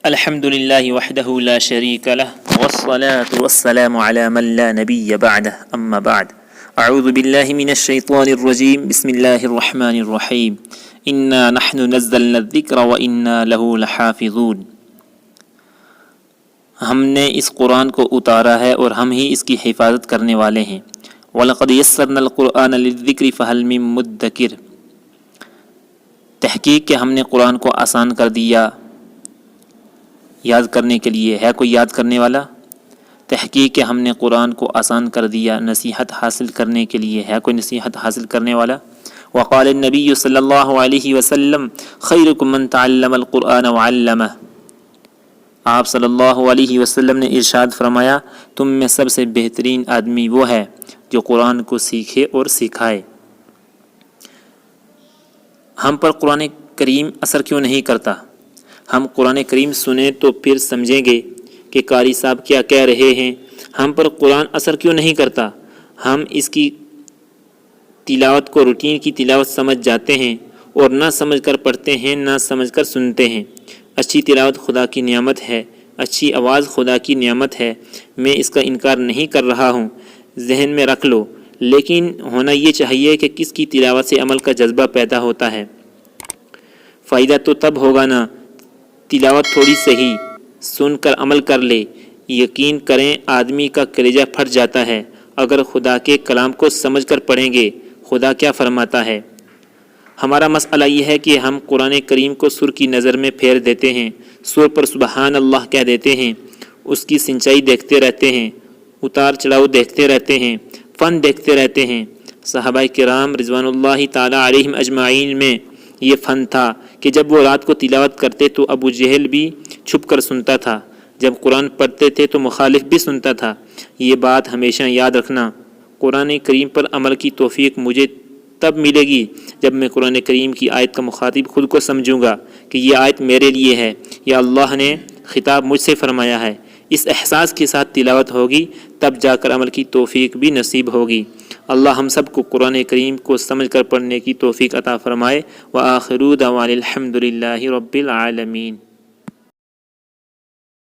الحمد لله وحده لا شريك له والصلاة والسلام على من لا نبي بعده أما بعد أعوذ بالله من الشيطان الرجيم بسم الله الرحمن الرحيم إنا نحن نزلنا الذكر وإنا له لحافظون۔ ہم نے اس قرآن کو اتارا ہے اور ہم ہی اس کی حفاظت کرنے والے ہیں۔ وَلَقَدْ يَسَّرْنَا الْقُرْآنَ لِلذِّكْرِ فَهَلْ مِن مُدَّكِرٍ، تحقیق کہ ہم نے قرآن کو آسان کر دیا یاد کرنے کے لیے، ہے کوئی یاد کرنے والا؟ تحقیق کہ ہم نے قرآن کو آسان کر دیا نصیحت حاصل کرنے کے لیے، ہے کوئی نصیحت حاصل کرنے والا؟ وقال النبی صلی اللہ علیہ وسلم خیرکم من تعلم القرآن وعلمہ، آپ صلی اللہ علیہ وسلم نے ارشاد فرمایا تم میں سب سے بہترین آدمی وہ ہے جو قرآن کو سیکھے اور سکھائے۔ ہم پر قرآن کریم اثر کیوں نہیں کرتا؟ ہم قرآن کریم سنیں تو پھر سمجھیں گے کہ قاری صاحب کیا کہہ رہے ہیں۔ ہم پر قرآن اثر کیوں نہیں کرتا؟ ہم اس کی تلاوت کو روٹین کی تلاوت سمجھ جاتے ہیں اور نہ سمجھ کر پڑھتے ہیں، نہ سمجھ کر سنتے ہیں۔ اچھی تلاوت خدا کی نعمت ہے، اچھی آواز خدا کی نعمت ہے، میں اس کا انکار نہیں کر رہا ہوں، ذہن میں رکھ لو، لیکن ہونا یہ چاہیے کہ کس کی تلاوت سے عمل کا جذبہ پیدا ہوتا ہے۔ فائدہ تو تب ہوگا نا، تلاوت تھوڑی صحیح سن کر عمل کر لے، یقین کریں آدمی کا کلیجہ پھٹ جاتا ہے اگر خدا کے کلام کو سمجھ کر پڑھیں گے خدا کیا فرماتا ہے۔ ہمارا مسئلہ یہ ہے کہ ہم قرآن کریم کو سر کی نظر میں پھیر دیتے ہیں، سر پر سبحان اللہ کہہ دیتے ہیں، اس کی سنچائی دیکھتے رہتے ہیں، اتار چڑھاؤ دیکھتے رہتے ہیں، فن دیکھتے رہتے ہیں۔ صحابہ کرام رضوان اللہ تعالی علیہم اجمعین میں یہ فن تھا کہ جب وہ رات کو تلاوت کرتے تو ابو جہل بھی چھپ کر سنتا تھا، جب قرآن پڑھتے تھے تو مخالف بھی سنتا تھا۔ یہ بات ہمیشہ یاد رکھنا۔ قرآن کریم پر عمل کی توفیق مجھے تب ملے گی جب میں قرآن کریم کی آیت کا مخاطب خود کو سمجھوں گا کہ یہ آیت میرے لیے ہے، یا اللہ نے خطاب مجھ سے فرمایا ہے۔ اس احساس کے ساتھ تلاوت ہوگی تب جا کر عمل کی توفیق بھی نصیب ہوگی۔ اللہ ہم سب کو قرآن کریم کو سمجھ کر پڑھنے کی توفیق عطا فرمائے۔ وآخر دعوانا الحمد للہ رب العالمین۔